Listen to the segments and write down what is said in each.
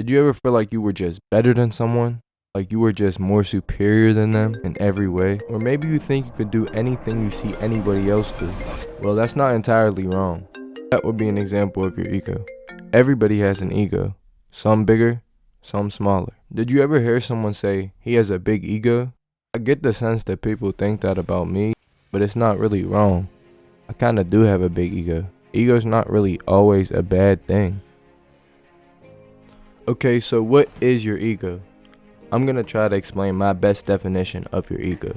Did you ever feel like you were just better than someone? Like you were just more superior than them in every way? Or maybe you think you could do anything you see anybody else do. Well, that's not entirely wrong. That would be an example of your ego. Everybody has an ego. Some bigger, some smaller. Did you ever hear someone say, he has a big ego? I get the sense that people think that about me, but it's not really wrong. I kinda do have a big ego. Ego's not really always a bad thing. Okay, so what is your ego? I'm gonna try to explain my best definition of your ego.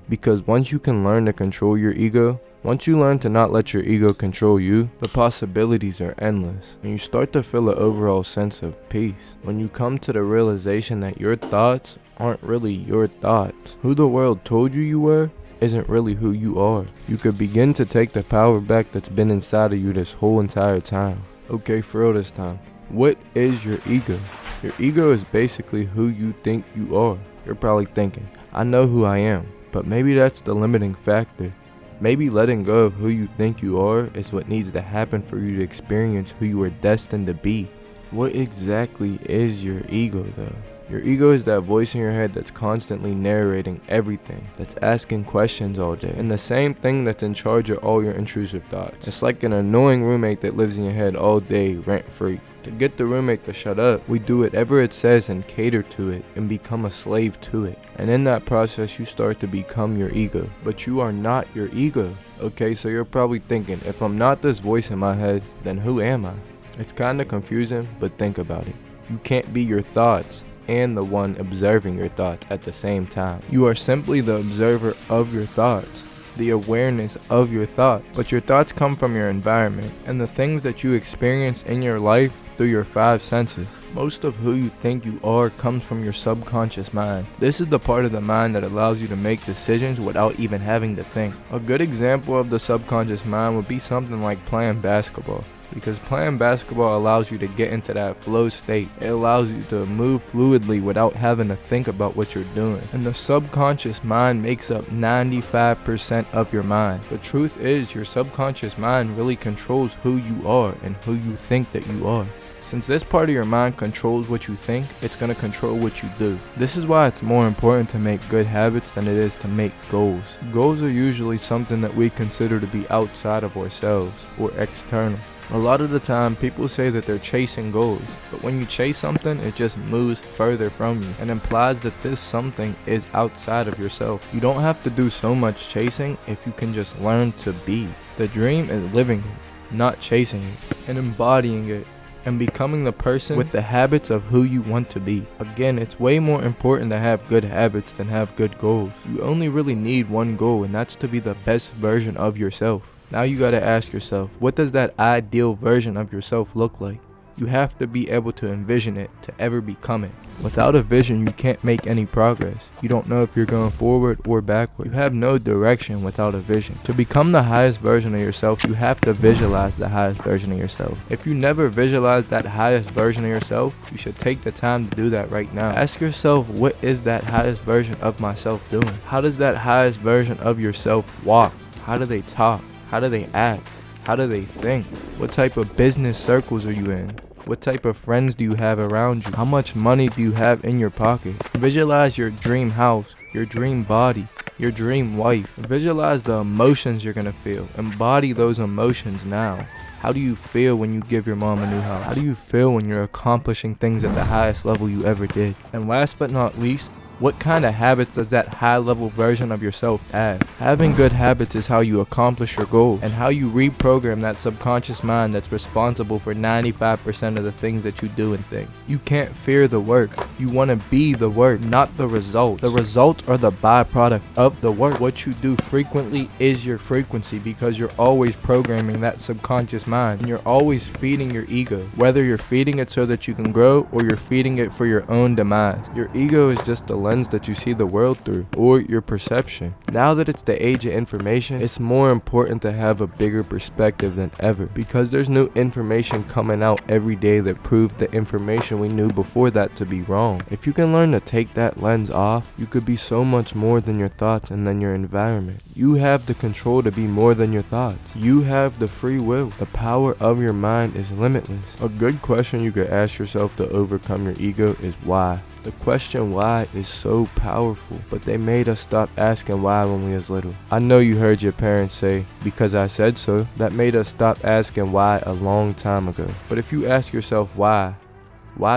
Because once you can learn to control your ego, once you learn to not let your ego control you, the possibilities are endless. And you start to feel an overall sense of peace. When you come to the realization that your thoughts aren't really your thoughts. Who the world told you were isn't really who you are. You could begin to take the power back that's been inside of you this whole entire time. Okay, for real this time. What is your ego? Your ego is basically who you think you are. You're probably thinking, I know who I am, but maybe that's the limiting factor. Maybe letting go of who you think you are is what needs to happen for you to experience who you are destined to be. What exactly is your ego though? Your ego is that voice in your head that's constantly narrating everything, that's asking questions all day, and the same thing that's in charge of all your intrusive thoughts. It's like an annoying roommate that lives in your head all day rent-free. To get the roommate to shut up, we do whatever it says and cater to it and become a slave to it. And in that process, you start to become your ego. But you are not your ego. Okay, so you're probably thinking, if I'm not this voice in my head, then who am I? It's kinda confusing, but think about it. You can't be your thoughts and the one observing your thoughts at the same time. You are simply the observer of your thoughts, the awareness of your thoughts. But your thoughts come from your environment and the things that you experience in your life through your 5 senses. Most of who you think you are comes from your subconscious mind. This is the part of the mind that allows you to make decisions without even having to think. A good example of the subconscious mind would be something like playing basketball. Because playing basketball allows you to get into that flow state. It allows you to move fluidly without having to think about what you're doing. And the subconscious mind makes up 95% of your mind. The truth is, your subconscious mind really controls who you are and who you think that you are. Since this part of your mind controls what you think, it's going to control what you do. This is why it's more important to make good habits than it is to make goals. Goals are usually something that we consider to be outside of ourselves or external. A lot of the time, people say that they're chasing goals, but when you chase something, it just moves further from you and implies that this something is outside of yourself. You don't have to do so much chasing if you can just learn to be. The dream is living it, not chasing it, and embodying it, and becoming the person with the habits of who you want to be. Again, it's way more important to have good habits than have good goals. You only really need one goal, and that's to be the best version of yourself. Now you gotta ask yourself, what does that ideal version of yourself look like? You have to be able to envision it to ever become it. Without a vision, you can't make any progress. You don't know if you're going forward or backward. You have no direction without a vision. To become the highest version of yourself, you have to visualize the highest version of yourself. If you never visualize that highest version of yourself, you should take the time to do that right now. Ask yourself, what is that highest version of myself doing? How does that highest version of yourself walk? How do they talk? How do they act? How do they think? What type of business circles are you in? What type of friends do you have around you? How much money do you have in your pocket? Visualize your dream house, your dream body, your dream wife. Visualize the emotions you're gonna feel. Embody those emotions now. How do you feel when you give your mom a new house? How do you feel when you're accomplishing things at the highest level you ever did? And last but not least, what kind of habits does that high-level version of yourself have? Having good habits is how you accomplish your goals and how you reprogram that subconscious mind that's responsible for 95% of the things that you do and think. You can't fear the work. You want to be the work, not the results. The results are the byproduct of the work. What you do frequently is your frequency because you're always programming that subconscious mind and you're always feeding your ego. Whether you're feeding it so that you can grow or you're feeding it for your own demise. Your ego is just a lens that you see the world through, or your perception. Now that it's the age of information, it's more important to have a bigger perspective than ever, because there's new information coming out every day that proves the information we knew before that to be wrong. If you can learn to take that lens off, you could be so much more than your thoughts and than your environment. You have the control to be more than your thoughts. You have the free will. The power of your mind is limitless. A good question you could ask yourself to overcome your ego is why. The question why is so powerful, but they made us stop asking why when we was little. I know you heard your parents say, because I said so. That made us stop asking why a long time ago. But if you ask yourself why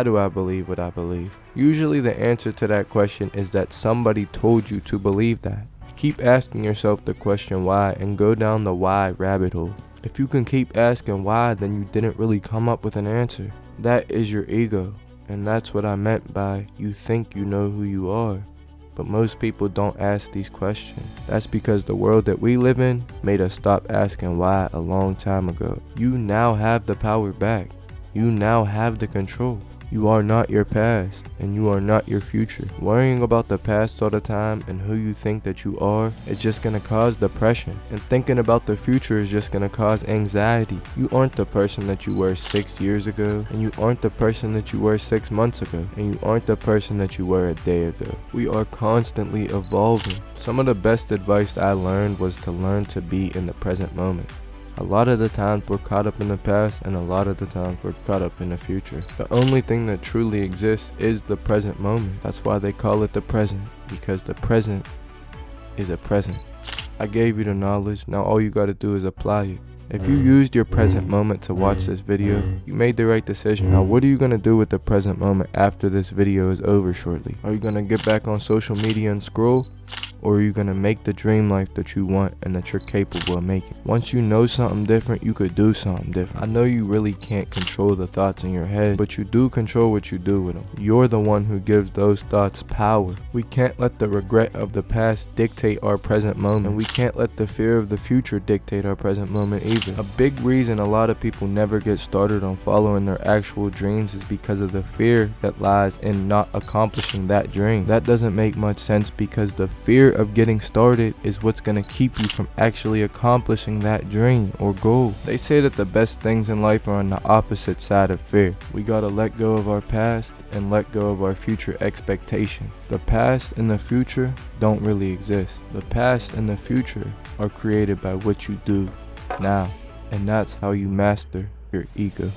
do I believe what I believe? Usually the answer to that question is that somebody told you to believe that. Keep asking yourself the question why and go down the why rabbit hole. If you can keep asking why, then you didn't really come up with an answer. That is your ego. And that's what I meant by you think you know who you are. But most people don't ask these questions. That's because the world that we live in made us stop asking why a long time ago. You now have the power back. You now have the control. You are not your past, and you are not your future. Worrying about the past all the time and who you think that you are is just gonna cause depression. And thinking about the future is just gonna cause anxiety. You aren't the person that you were 6 years ago, and you aren't the person that you were 6 months ago, and you aren't the person that you were a day ago. We are constantly evolving. Some of the best advice I learned was to learn to be in the present moment. A lot of the times we're caught up in the past, and a lot of the times we're caught up in the future. The only thing that truly exists is the present moment. That's why they call it the present, because the present is a present. I gave you the knowledge, now all you gotta do is apply it. If you used your present moment to watch this video, you made the right decision. Now what are you gonna do with the present moment after this video is over shortly? Are you gonna get back on social media and scroll? Or are you gonna make the dream life that you want and that you're capable of making? Once you know something different, you could do something different. I know you really can't control the thoughts in your head, but you do control what you do with them. You're the one who gives those thoughts power. We can't let the regret of the past dictate our present moment, and we can't let the fear of the future dictate our present moment either. A big reason a lot of people never get started on following their actual dreams is because of the fear that lies in not accomplishing that dream. That doesn't make much sense, because the fear of getting started is what's gonna keep you from actually accomplishing that dream or goal. They say that the best things in life are on the opposite side of fear. We gotta let go of our past and let go of our future expectations. The past and the future don't really exist. The past and the future are created by what you do now, and that's how you master your ego.